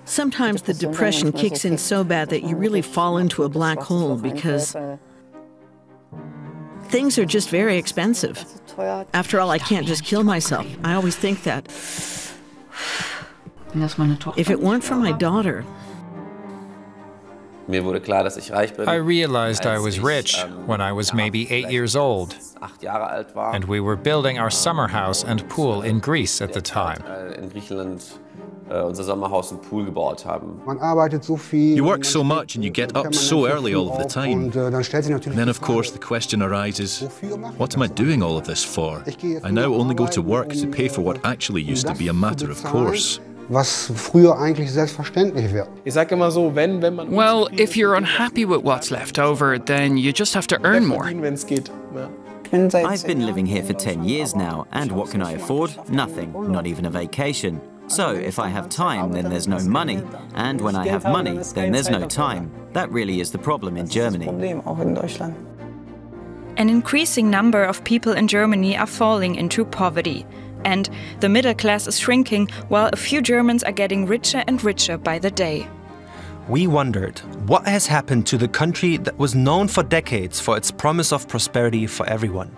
Sometimes the depression kicks in so bad that you really fall into a black hole because things are just very expensive. After all, I can't just kill myself. I always think that. If it weren't for my daughter. I realized I was rich when I was maybe 8 years old, and we were building our summer house and pool in Greece at the time. You work so much and you get up so early all of the time. And then, of course, the question arises, what am I doing all of this for? I now only go to work to pay for what actually used to be a matter of course. Well, if you're unhappy with what's left over, then you just have to earn more. I've been living here for 10 years now, and what can I afford? Nothing, not even a vacation. So, if I have time, then there's no money, and when I have money, then there's no time. That really is the problem in Germany. An increasing number of people in Germany are falling into poverty. And the middle class is shrinking, while a few Germans are getting richer and richer by the day. We wondered, what has happened to the country that was known for decades for its promise of prosperity for everyone?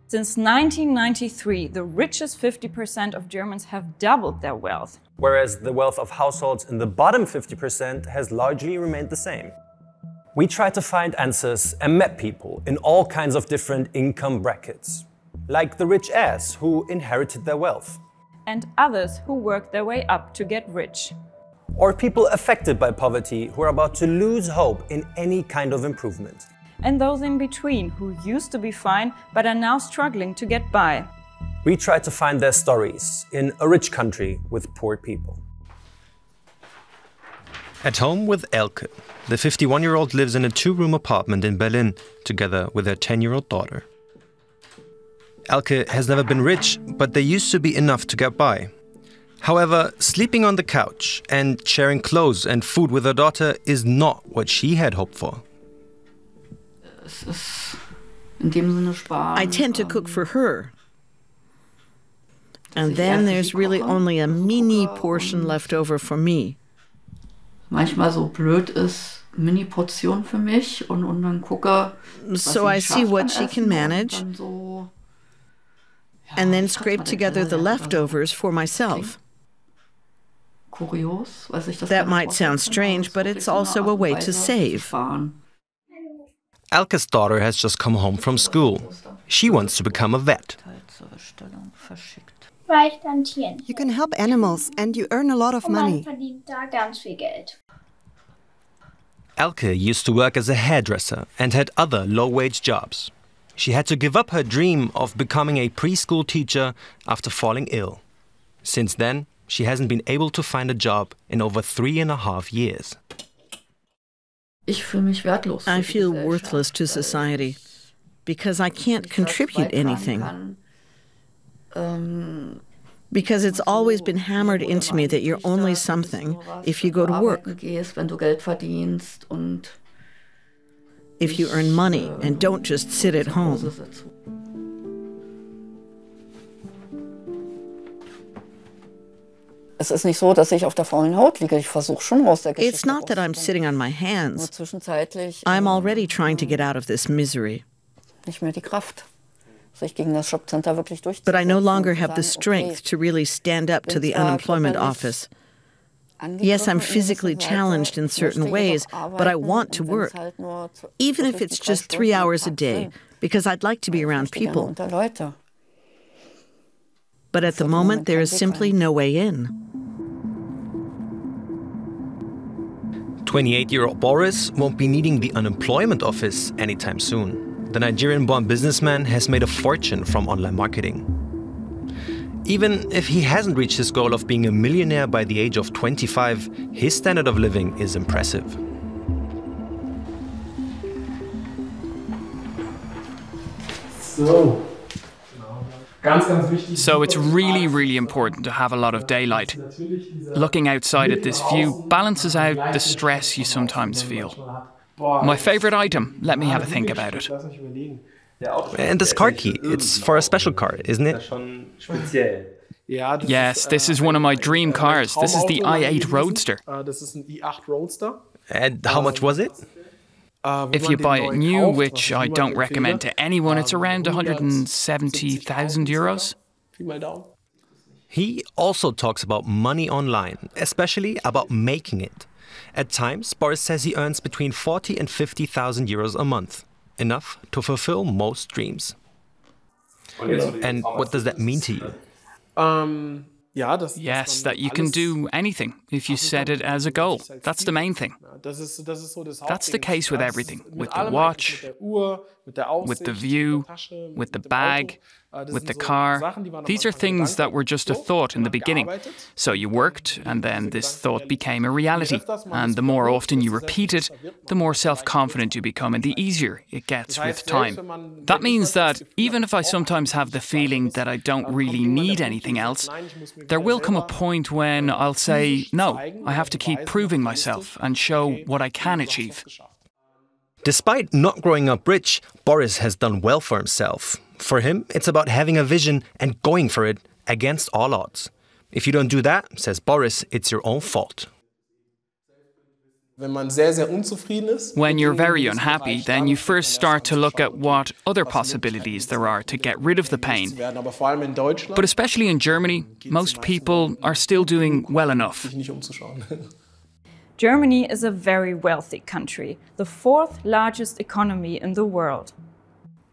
Since 1993, the richest 50% of Germans have doubled their wealth. Whereas the wealth of households in the bottom 50% has largely remained the same. We tried to find answers and met people in all kinds of different income brackets, like the rich ass who inherited their wealth. And others who worked their way up to get rich. Or people affected by poverty who are about to lose hope in any kind of improvement. And those in between who used to be fine but are now struggling to get by. We tried to find their stories in a rich country with poor people. At home with Elke, the 51-year-old lives in a 2-room apartment in Berlin, together with her 10-year-old daughter. Elke has never been rich, but they used to be enough to get by. However, sleeping on the couch and sharing clothes and food with her daughter is not what she had hoped for. I tend to cook for her. And then there's really only a mini portion left over for me. So I see what she can manage, and then scrape together the leftovers for myself. That might sound strange, but it's also a way to save. Elke's daughter has just come home from school. She wants to become a vet. You can help animals and you earn a lot of money. Elke used to work as a hairdresser and had other low-wage jobs. She had to give up her dream of becoming a preschool teacher after falling ill. Since then, she hasn't been able to find a job in over 3.5 years. I feel worthless to society because I can't contribute anything. Because it's always been hammered into me that you're only something if you go to work. If you earn money and don't just sit at home. It's not that I'm sitting on my hands. I'm already trying to get out of this misery. But I no longer have the strength to really stand up to the unemployment office. Yes, I'm physically challenged in certain ways, but I want to work, even if it's just 3 hours a day, because I'd like to be around people. But at the moment, there is simply no way in. 28-year-old Boris won't be needing the unemployment office anytime soon. The Nigerian-born businessman has made a fortune from online marketing. Even if he hasn't reached his goal of being a millionaire by the age of 25, his standard of living is impressive. So it's really, really important to have a lot of daylight. Looking outside at this view balances out the stress you sometimes feel. My favorite item, let me have a think about it. And this car key, it's for a special car, isn't it? Yes, this is one of my dream cars. This is the i8 Roadster. And how much was it? If you buy it new, which I don't recommend to anyone, it's around 170,000 euros. He also talks about money online, especially about making it. At times, Boris says he earns between 40 and 50,000 euros a month, enough to fulfill most dreams. And what does that mean to you? Yes, that you can do anything if you set it as a goal. That's the main thing. That's the case with everything. With the watch, with the view, with the bag, with the car. These are things that were just a thought in the beginning. So you worked, and then this thought became a reality. And the more often you repeat it, the more self-confident you become, and the easier it gets with time. That means that even if I sometimes have the feeling that I don't really need anything else, there will come a point when I'll say, no, I have to keep proving myself and show what I can achieve. Despite not growing up rich, Boris has done well for himself. For him, it's about having a vision and going for it against all odds. If you don't do that, says Boris, it's your own fault. When you're very unhappy, then you first start to look at what other possibilities there are to get rid of the pain. But especially in Germany, most people are still doing well enough. Germany is a very wealthy country, the fourth largest economy in the world.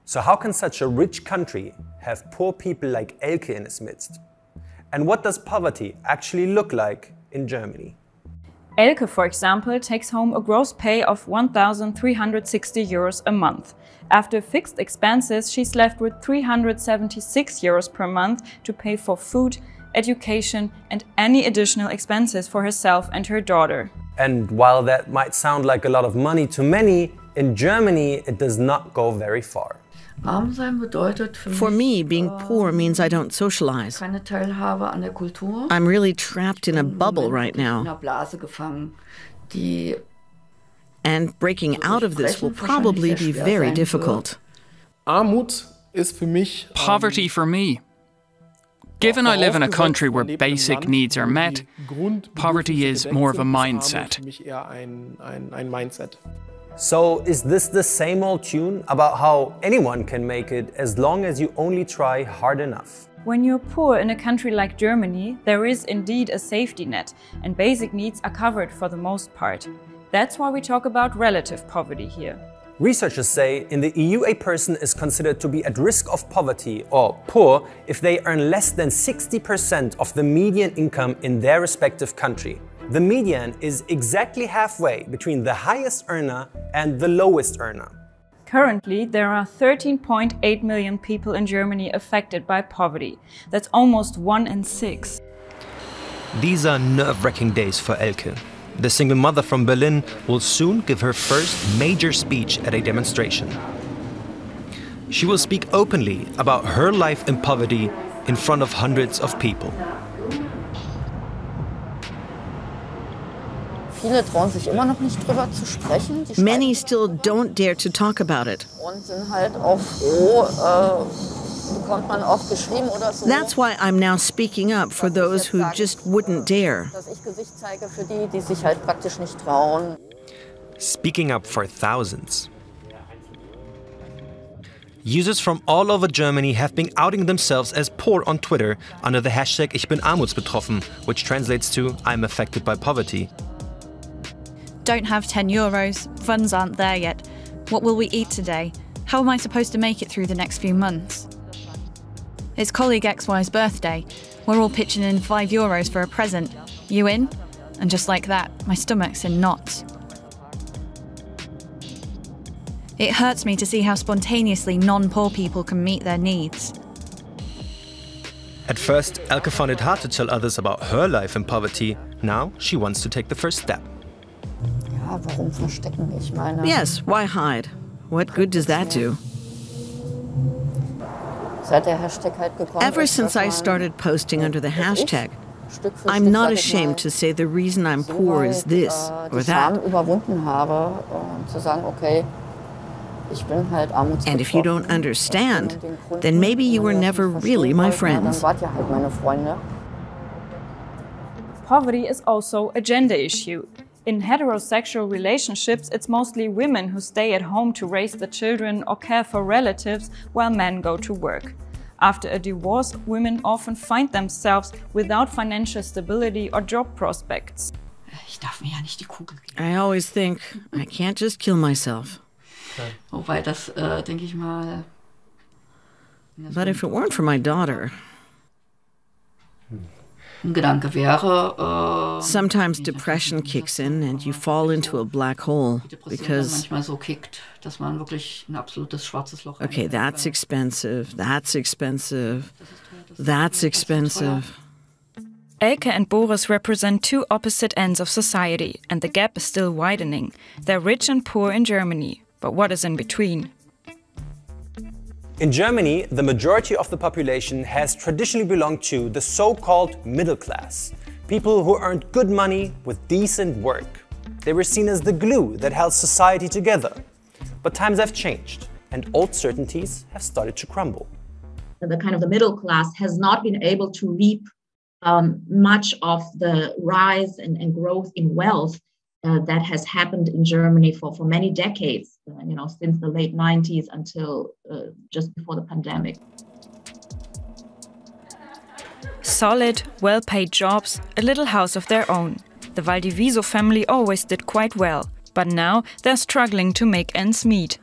So how can such a rich country have poor people like Elke in its midst? And what does poverty actually look like in Germany? Elke, for example, takes home a gross pay of 1,360 euros a month. After fixed expenses, she's left with 376 euros per month to pay for food, education and any additional expenses for herself and her daughter. And while that might sound like a lot of money to many, in Germany it does not go very far. For me, being poor means I don't socialize. I'm really trapped in a bubble right now. And breaking out of this will probably be very difficult. Poverty for me. Given I live in a country where basic needs are met, poverty is more of a mindset. So is this the same old tune about how anyone can make it as long as you only try hard enough? When you're poor in a country like Germany, there is indeed a safety net, and basic needs are covered for the most part. That's why we talk about relative poverty here. Researchers say in the EU a person is considered to be at risk of poverty or poor if they earn less than 60% of the median income in their respective country. The median is exactly halfway between the highest earner and the lowest earner. Currently, there are 13.8 million people in Germany affected by poverty. That's almost 1 in 6. These are nerve-wracking days for Elke. The single mother from Berlin will soon give her first major speech at a demonstration. She will speak openly about her life in poverty in front of hundreds of people. Many still don't dare to talk about it. That's why I'm now speaking up for those who just wouldn't dare. Speaking up for thousands. Users from all over Germany have been outing themselves as poor on Twitter under the hashtag Ich bin armutsbetroffen, which translates to I'm affected by poverty. Don't have 10 euros, funds aren't there yet. What will we eat today? How am I supposed to make it through the next few months? It's colleague XY's birthday. We're all pitching in 5 euros for a present. You in? And just like that, my stomach's in knots. It hurts me to see how spontaneously non-poor people can meet their needs. At first, Elke found it hard to tell others about her life in poverty. Now, she wants to take the first step. Yes, why hide? What good does that do? Ever since I started posting under the hashtag, I'm not ashamed to say the reason I'm poor is this or that. And if you don't understand, then maybe you were never really my friends. Poverty is also a gender issue. In heterosexual relationships, it's mostly women who stay at home to raise the children or care for relatives while men go to work. After a divorce, women often find themselves without financial stability or job prospects. I always think, I can't just kill myself. But if it weren't for my daughter... Sometimes depression kicks in and you fall into a black hole because, okay, that's expensive, that's expensive, that's expensive. Elke and Boris represent two opposite ends of society, and the gap is still widening. They're rich and poor in Germany, but what is in between? In Germany, the majority of the population has traditionally belonged to the so-called middle class, people who earned good money with decent work. They were seen as the glue that held society together. But times have changed, and old certainties have started to crumble. The kind of the middle class has not been able to reap much of the rise and growth in wealth that has happened in Germany for many decades, since the late 90s until just before the pandemic. Solid, well-paid jobs, a little house of their own. The Valdivieso family always did quite well, but now they're struggling to make ends meet.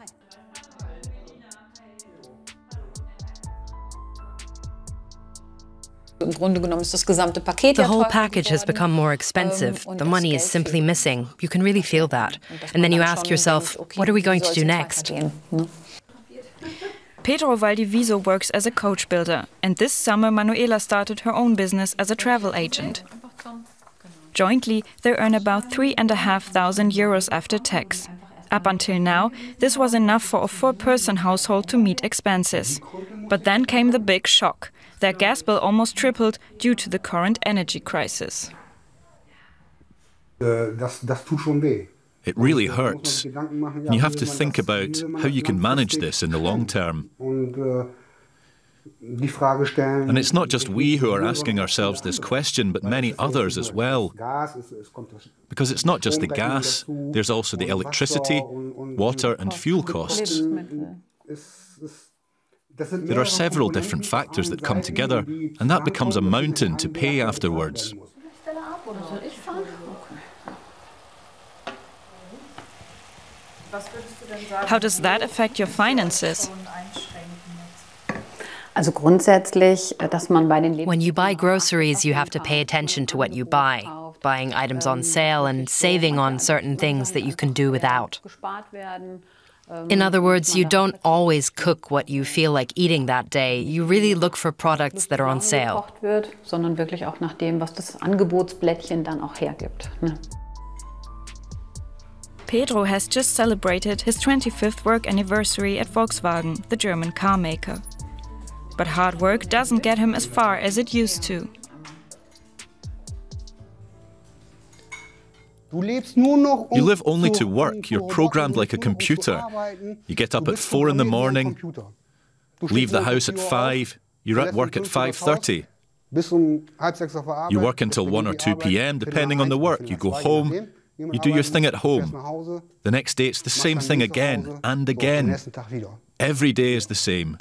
The whole package has become more expensive. The money is simply missing. You can really feel that. And then you ask yourself, what are we going to do next? Pedro Valdivieso works as a coach builder, and this summer Manuela started her own business as a travel agent. Jointly, they earn about 3,500 euros after tax. Up until now, this was enough for a four-person household to meet expenses. But then came the big shock. Their gas bill almost tripled due to the current energy crisis. It really hurts. And you have to think about how you can manage this in the long term. And it's not just we who are asking ourselves this question, but many others as well. Because it's not just the gas, there's also the electricity, water and fuel costs. There are several different factors that come together, and that becomes a mountain to pay afterwards. How does that affect your finances? When you buy groceries, you have to pay attention to what you buy, buying items on sale and saving on certain things that you can do without. In other words, you don't always cook what you feel like eating that day. You really look for products that are on sale. Pedro has just celebrated his 25th work anniversary at Volkswagen, the German car maker. But hard work doesn't get him as far as it used to. You live only to work. You're programmed like a computer. You get up at 4 in the morning, leave the house at 5, you're at work at 5:30. You work until 1 or 2 p.m, depending on the work. You go home, you do your thing at home. The next day it's the same thing again and again. Every day is the same.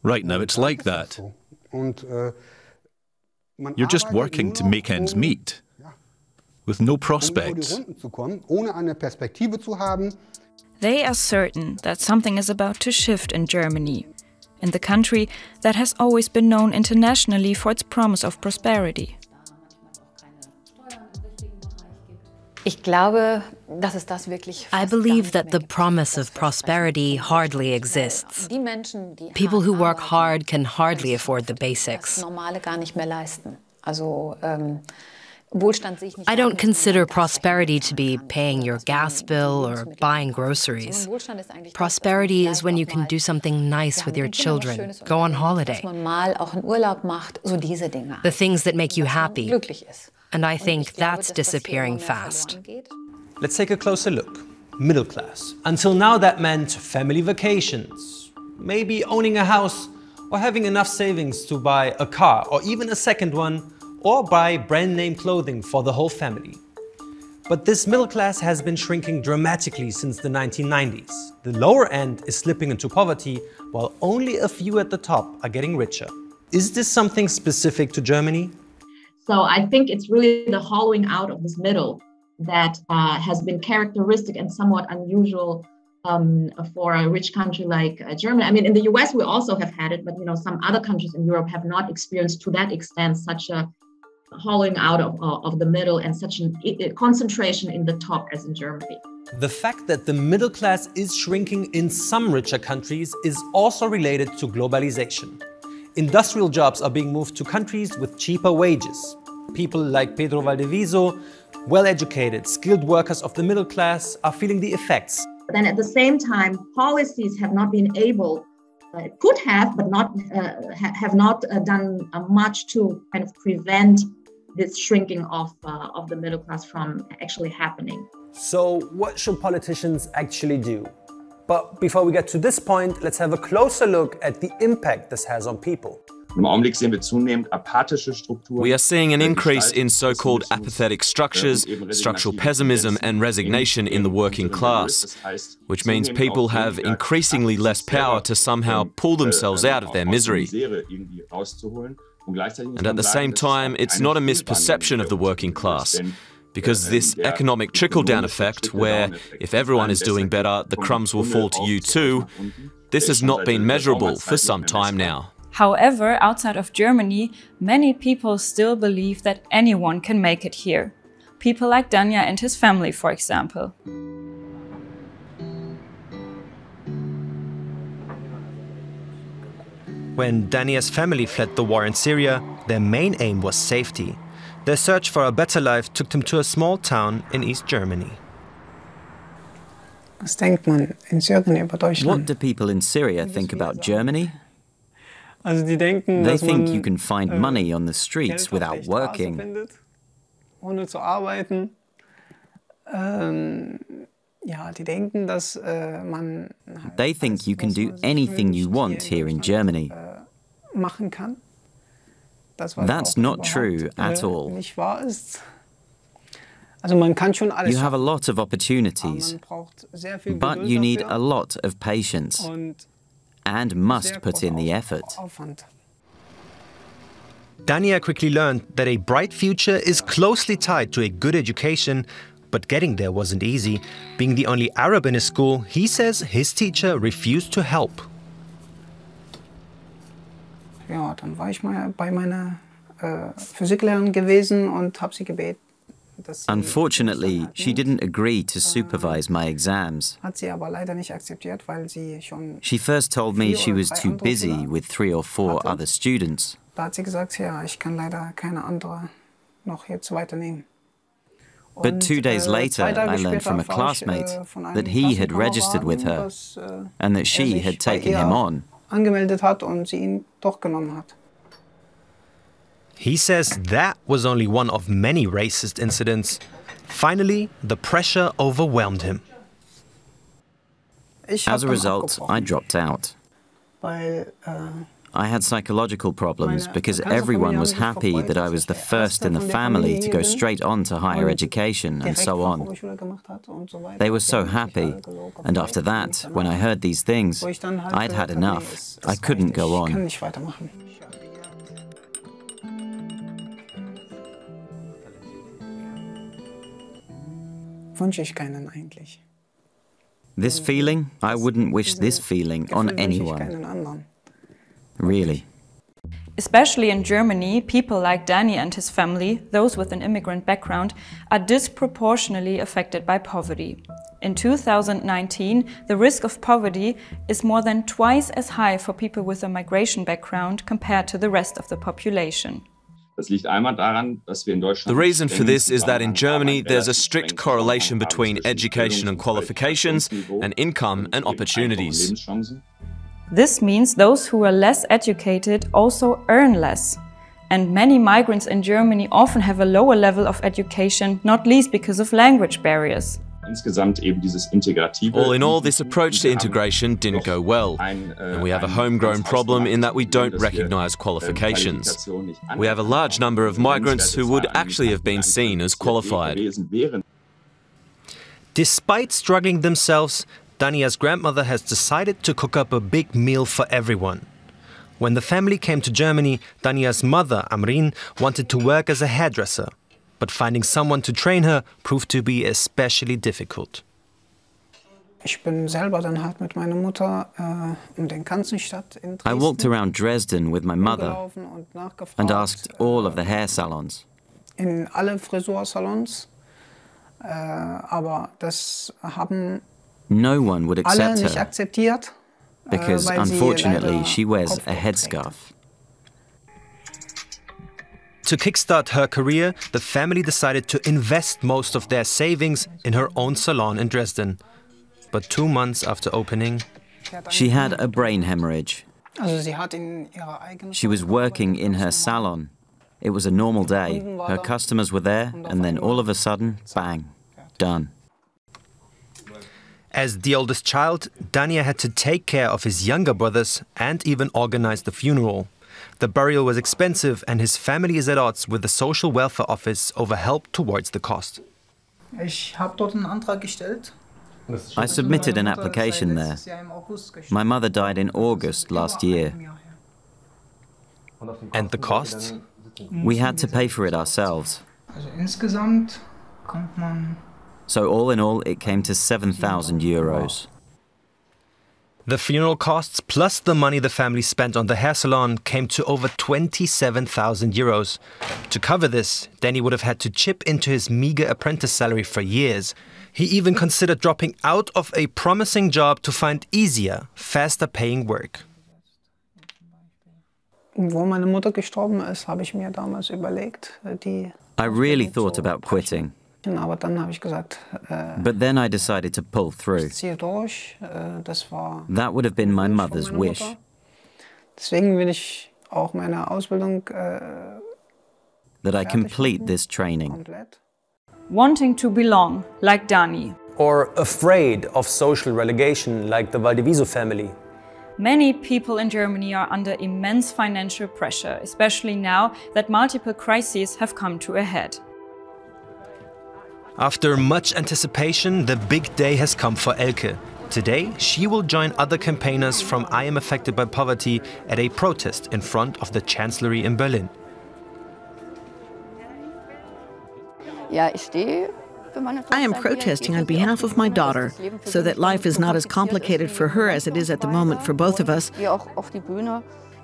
Right now it's like that. You're just working to make ends meet, with no prospects. They are certain that something is about to shift in Germany, in the country that has always been known internationally for its promise of prosperity. I believe that the promise of prosperity hardly exists. People who work hard can hardly afford the basics. I don't consider prosperity to be paying your gas bill or buying groceries. Prosperity is when you can do something nice with your children, go on holiday. The things that make you happy. And I think that's disappearing fast. Let's take a closer look. middle class. Until now that meant family vacations, maybe owning a house or having enough savings to buy a car or even a second one, or buy brand name clothing for the whole family. But this middle class has been shrinking dramatically since the 1990s. The lower end is slipping into poverty, while only a few at the top are getting richer. Is this something specific to Germany? So I think it's really the hollowing out of this middle that has been characteristic and somewhat unusual for a rich country like Germany. I mean, in the US, we also have had it, but some other countries in Europe have not experienced to that extent such a hollowing out of the middle and such a concentration in the top as in Germany. The fact that the middle class is shrinking in some richer countries is also related to globalization. Industrial jobs are being moved to countries with cheaper wages. People like Pedro Valdivieso, well-educated, skilled workers of the middle class are feeling the effects. But then at the same time, policies have not been able, could have, but have not done much to kind of prevent this shrinking of the middle class from actually happening. So what should politicians actually do? But before we get to this point, let's have a closer look at the impact this has on people. We are seeing an increase in so-called apathetic structures, structural pessimism and resignation in the working class, which means people have increasingly less power to somehow pull themselves out of their misery. And at the same time, it's not a misperception of the working class, because this economic trickle-down effect, where if everyone is doing better, the crumbs will fall to you too, this has not been measurable for some time now. However, outside of Germany, many people still believe that anyone can make it here. People like Danya and his family, for example. When Danya's family fled the war in Syria, their main aim was safety. Their search for a better life took them to a small town in East Germany. What do people in Syria think about Germany? They think you can find money on the streets without working. They think you can do anything you want here in Germany. That's not true at all. You have a lot of opportunities, but you need a lot of patience and must put in the effort. Danya quickly learned that a bright future is closely tied to a good education, but getting there wasn't easy. Being the only Arab in his school, he says his teacher refused to help. Ja, dann war ich mal bei meiner Physiklehrerin gewesen und habe sie gebeten. Unfortunately, she didn't agree to supervise my exams. She first told me she was too busy with 3 or 4 other students. But 2 days later, I learned from a classmate that he had registered with her and that she had taken him on. He says that was only one of many racist incidents. Finally, the pressure overwhelmed him. As a result, I dropped out. I had psychological problems because everyone was happy that I was the first in the family to go straight on to higher education and so on. They were so happy, and after that, when I heard these things, I'd had enough. I couldn't go on. This feeling, I wouldn't wish this feeling on anyone. Really. Especially in Germany, people like Danny and his family, those with an immigrant background, are disproportionately affected by poverty. In 2019, the risk of poverty is more than twice as high for people with a migration background compared to the rest of the population. The reason for this is that in Germany there's a strict correlation between education and qualifications and income and opportunities. This means those who are less educated also earn less. And many migrants in Germany often have a lower level of education, not least because of language barriers. All in all, this approach to integration didn't go well, and we have a homegrown problem in that we don't recognize qualifications. We have a large number of migrants who would actually have been seen as qualified. Despite struggling themselves, Dania's grandmother has decided to cook up a big meal for everyone. When the family came to Germany, Dania's mother, Amrin, wanted to work as a hairdresser. But finding someone to train her proved to be especially difficult. I walked around Dresden with my mother and asked all of the hair salons. No one would accept her because, unfortunately, she wears a headscarf. To kickstart her career, the family decided to invest most of their savings in her own salon in Dresden. But 2 months after opening, she had a brain hemorrhage. She was working in her salon. It was a normal day. Her customers were there, and then all of a sudden, bang, done. As the oldest child, Dania had to take care of his younger brothers and even organize the funeral. The burial was expensive, and his family is at odds with the social welfare office over help towards the cost. I submitted an application there. My mother died in August last year. And the costs? We had to pay for it ourselves. So all in all, it came to 7,000 euros. The funeral costs plus the money the family spent on the hair salon came to over 27,000 euros. To cover this, Danny would have had to chip into his meager apprentice salary for years. He even considered dropping out of a promising job to find easier, faster paying work. I really thought about quitting. But then I decided to pull through. That would have been my mother's wish. That I complete this training. Wanting to belong, like Dani. Or afraid of social relegation, like the Valdivieso family. Many people in Germany are under immense financial pressure, especially now that multiple crises have come to a head. After much anticipation, the big day has come for Elke. Today, she will join other campaigners from I Am Affected by Poverty at a protest in front of the Chancellery in Berlin. I am protesting on behalf of my daughter, so that life is not as complicated for her as it is at the moment for both of us.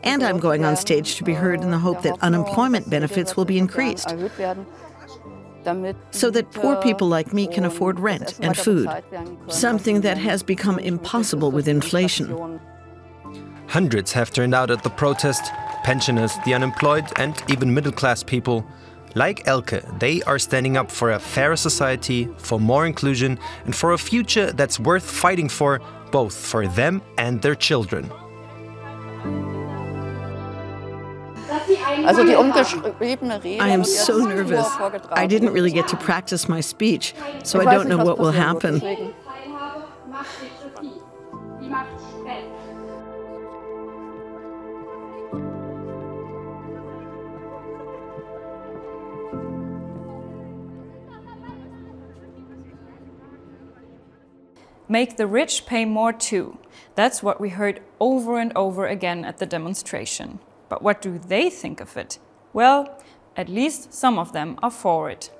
And I'm going on stage to be heard in the hope that unemployment benefits will be increased, so that poor people like me can afford rent and food, something that has become impossible with inflation. Hundreds have turned out at the protest: pensioners, the unemployed, and even middle-class people. Like Elke, they are standing up for a fairer society, for more inclusion, and for a future that's worth fighting for, both for them and their children. I am so nervous. I didn't really get to practice my speech, so I don't know what will happen. Make the rich pay more too. That's what we heard over and over again at the demonstration. But what do they think of it? Well, at least some of them are for it.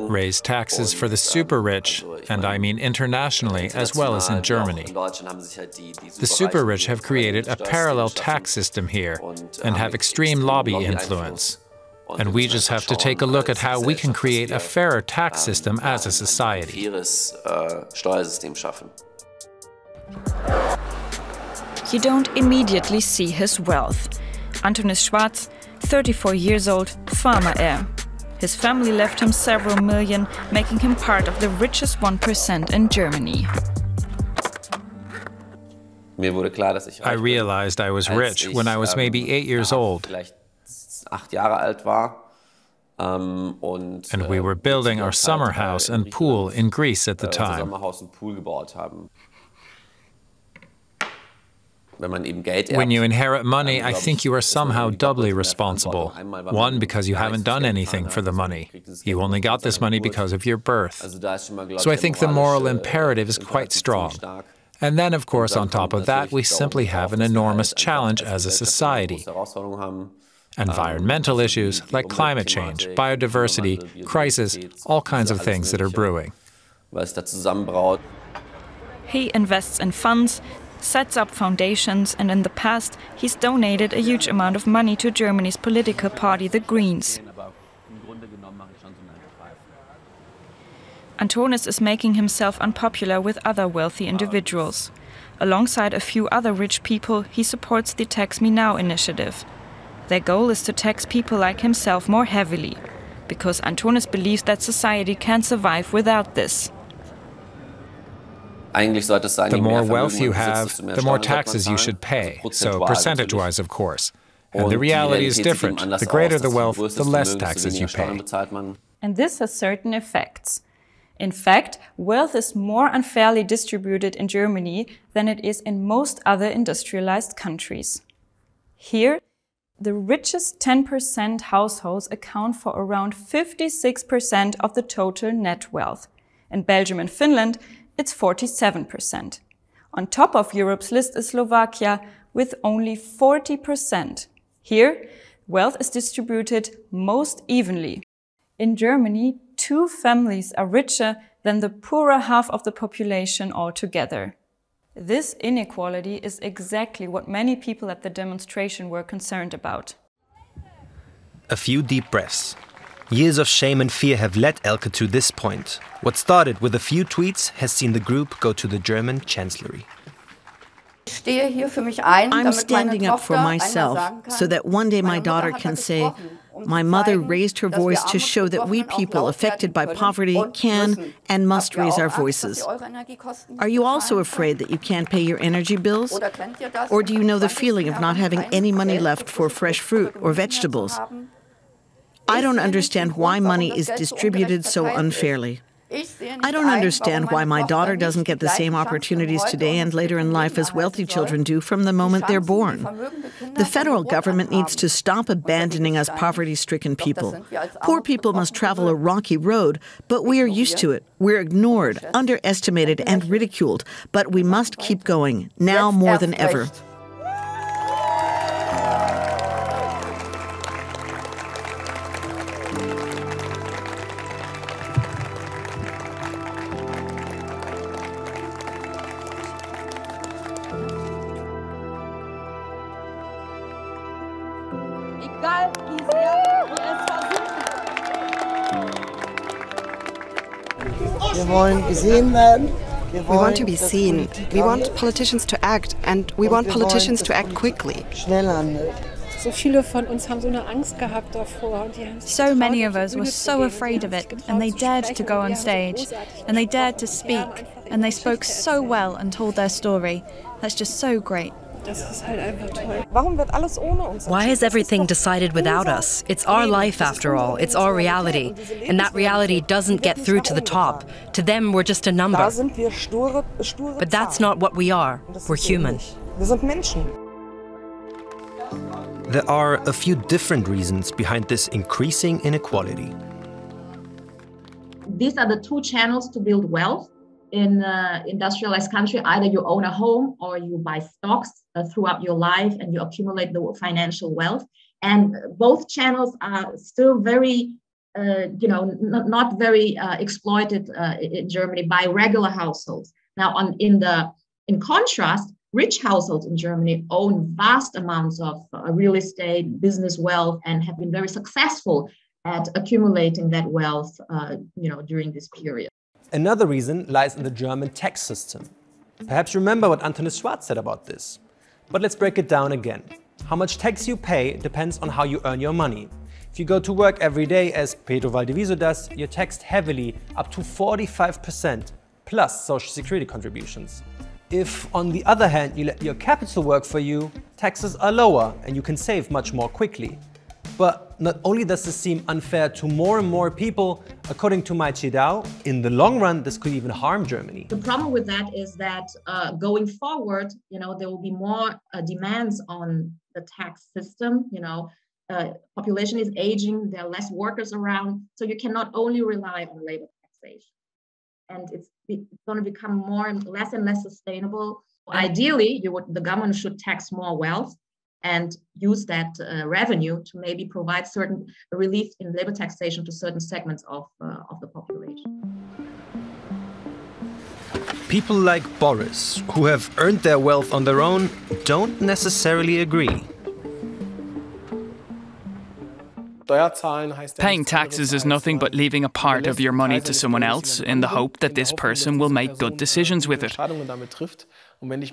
Raise taxes for the super rich, and I mean internationally as well as in Germany. The super rich have created a parallel tax system here and have extreme lobby influence. And we just have to take a look at how we can create a fairer tax system as a society. You don't immediately see his wealth. Anton is Schwarz, 34 years old, farmer heir. His family left him several million, making him part of the richest 1% in Germany. I realized I was rich when I was maybe 8 years old. And we were building our summer house and pool in Greece at the time. When you inherit money, I think you are somehow doubly responsible. One, because you haven't done anything for the money. You only got this money because of your birth. So I think the moral imperative is quite strong. And then, of course, on top of that, we simply have an enormous challenge as a society. Environmental issues like climate change, biodiversity, crisis, all kinds of things that are brewing. He invests in funds, sets up foundations, and in the past, he's donated a huge amount of money to Germany's political party, the Greens. Antonis is making himself unpopular with other wealthy individuals. Alongside a few other rich people, he supports the Tax Me Now initiative. Their goal is to tax people like himself more heavily, because Antonis believes that society can't survive without this. The more wealth you have, the more taxes you should pay, so percentage-wise, of course. And the reality is different. The greater the wealth, the less taxes you pay. And this has certain effects. In fact, wealth is more unfairly distributed in Germany than it is in most other industrialized countries. Here, the richest 10% households account for around 56% of the total net wealth. In Belgium and Finland, it's 47%. On top of Europe's list is Slovakia with only 40%. Here, wealth is distributed most evenly. In Germany, 2 families are richer than the poorer half of the population altogether. This inequality is exactly what many people at the demonstration were concerned about. A few deep breaths. Years of shame and fear have led Elke to this point. What started with a few tweets has seen the group go to the German Chancellery. I'm standing up for myself so that one day my daughter can say, "My mother raised her voice to show that we people affected by poverty can and must raise our voices." Are you also afraid that you can't pay your energy bills? Or do you know the feeling of not having any money left for fresh fruit or vegetables? I don't understand why money is distributed so unfairly. I don't understand why my daughter doesn't get the same opportunities today and later in life as wealthy children do from the moment they're born. The federal government needs to stop abandoning us poverty-stricken people. Poor people must travel a rocky road, but we are used to it. We're ignored, underestimated, and ridiculed. But we must keep going, now more than ever. We want to be seen. We want politicians to act, and we want politicians to act quickly. So many of us were so afraid of it, and they dared to go on stage, and they dared to speak, and they spoke so well and told their story. That's just so great. Why is everything decided without us? It's our life, after all. It's our reality. And that reality doesn't get through to the top. To them, we're just a number. But that's not what we are. We're human. There are a few different reasons behind this increasing inequality. These are the 2 channels to build wealth. In industrialized country, either you own a home or you buy stocks throughout your life and you accumulate the financial wealth. And both channels are still very, not very exploited in Germany by regular households. Now, in contrast, rich households in Germany own vast amounts of real estate, business wealth, and have been very successful at accumulating that wealth, during this period. Another reason lies in the German tax system. Perhaps remember what Antonis Schwarz said about this. But let's break it down again. How much tax you pay depends on how you earn your money. If you go to work every day, as Pedro Valdivieso does, you're taxed heavily, up to 45%, plus social security contributions. If, on the other hand, you let your capital work for you, taxes are lower and you can save much more quickly. But Not only does this seem unfair to more and more people, according to Mai Chidao, in the long run, this could even harm Germany. The problem with that is that going forward, there will be more demands on the tax system. Population is aging, there are less workers around, so you cannot only rely on labor taxation. And it's going to become less and less sustainable. Ideally, the government should tax more wealth and use that revenue to maybe provide certain relief in labor taxation to certain segments of the population. People like Boris, who have earned their wealth on their own, don't necessarily agree. Paying taxes is nothing but leaving a part of your money to someone else in the hope that this person will make good decisions with it.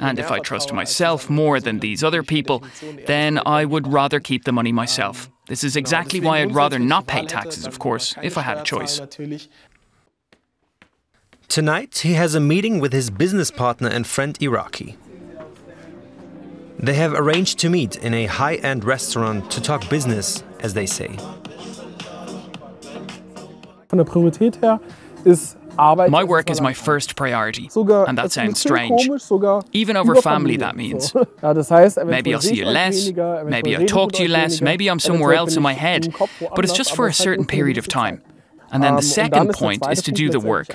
And if I trust myself more than these other people, then I would rather keep the money myself. This is exactly why I'd rather not pay taxes, of course, if I had a choice. Tonight, he has a meeting with his business partner and friend Iraqi. They have arranged to meet in a high-end restaurant to talk business, as they say. My work is my first priority, and that sounds strange. Even over family, that means. Maybe I'll see you less, maybe I'll talk to you less, maybe I'm somewhere else in my head, but it's just for a certain period of time. And then the second point is to do the work.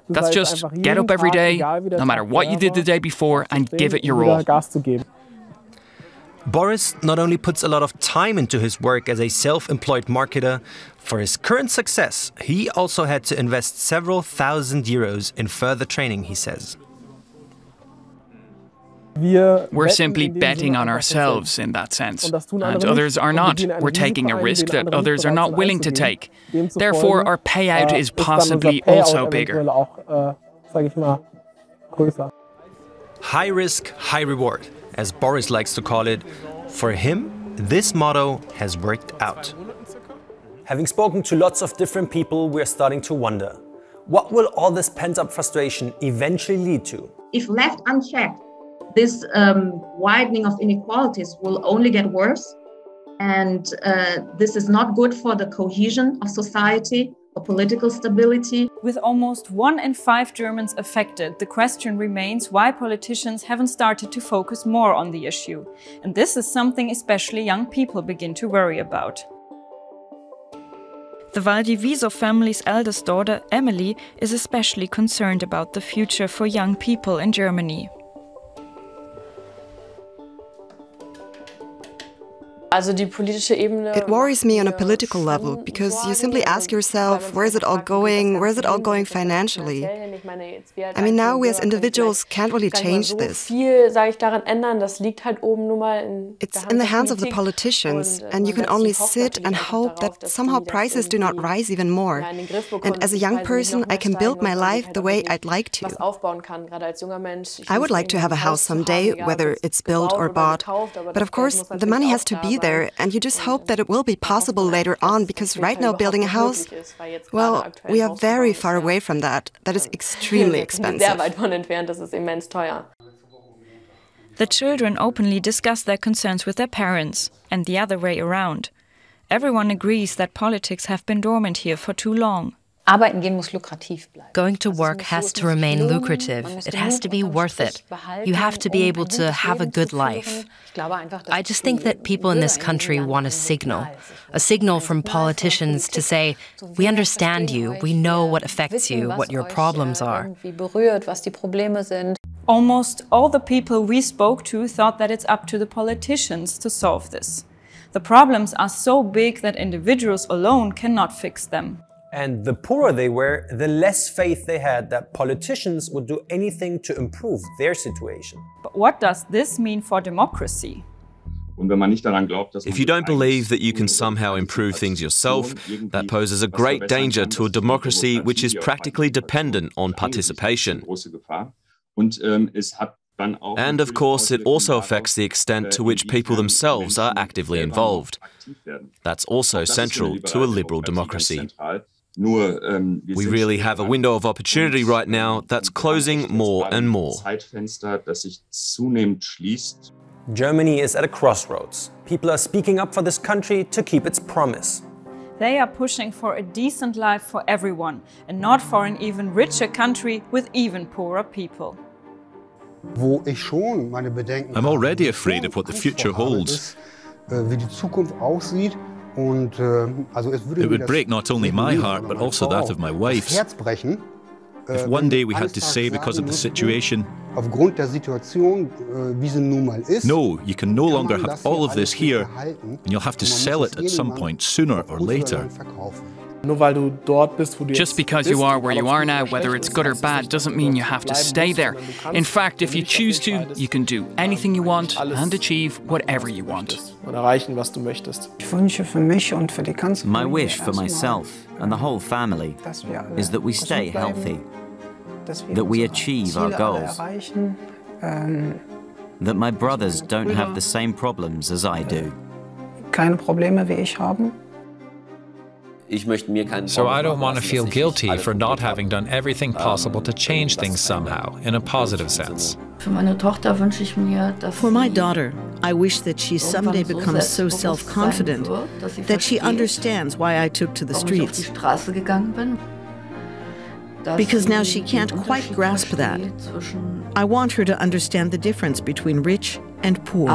That's just get up every day, no matter what you did the day before, and give it your all. Boris not only puts a lot of time into his work as a self-employed marketer, for his current success, he also had to invest several thousand euros in further training, he says. We're simply betting on ourselves in that sense, and others are not. We're taking a risk that others are not willing to take. Therefore, our payout is possibly also bigger. High risk, high reward, as Boris likes to call it. For him, this motto has worked out. Having spoken to lots of different people, we're starting to wonder, what will all this pent-up frustration eventually lead to? If left unchecked, this widening of inequalities will only get worse. And this is not good for the cohesion of society or political stability. With almost 1 in 5 Germans affected, the question remains why politicians haven't started to focus more on the issue. And this is something especially young people begin to worry about. The Valdivieso family's eldest daughter, Emily, is especially concerned about the future for young people in Germany. It worries me on a political level, because you simply ask yourself, where is it all going? Where is it all going financially? I mean, now we as individuals can't really change this. It's in the hands of the politicians, and you can only sit and hope that somehow prices do not rise even more. And as a young person, I can build my life the way I'd like to. I would like to have a house someday, whether it's built or bought. But of course, the money has to be there, and you just hope that it will be possible later on, because right now building a house, well, we are very far away from that. That is extremely expensive. The children openly discuss their concerns with their parents, and the other way around. Everyone agrees that politics have been dormant here for too long. Going to work has to remain lucrative. It has to be worth it. You have to be able to have a good life. I just think that people in this country want a signal from politicians to say, we understand you, we know what affects you, what your problems are. Almost all the people we spoke to thought that it's up to the politicians to solve this. The problems are so big that individuals alone cannot fix them. And the poorer they were, the less faith they had that politicians would do anything to improve their situation. But what does this mean for democracy? If you don't believe that you can somehow improve things yourself, that poses a great danger to a democracy which is practically dependent on participation. And of course, it also affects the extent to which people themselves are actively involved. That's also central to a liberal democracy. We really have a window of opportunity right now that's closing more and more. Germany is at a crossroads. People are speaking up for this country to keep its promise. They are pushing for a decent life for everyone and not for an even richer country with even poorer people. I'm already afraid of what the future holds. It would break not only my heart, but also that of my wife's. If one day we had to say because of the situation, no, you can no longer have all of this here, and you'll have to sell it at some point, sooner or later. Just because you are where you are now, whether it's good or bad, doesn't mean you have to stay there. In fact, if you choose to, you can do anything you want and achieve whatever you want. My wish for myself and the whole family is that we stay healthy, that we achieve our goals, that my brothers don't have the same problems as I do. So I don't want to feel guilty for not having done everything possible to change things somehow, in a positive sense. For my daughter, I wish that she someday becomes so self-confident that she understands why I took to the streets. Because now she can't quite grasp that. I want her to understand the difference between rich and poor.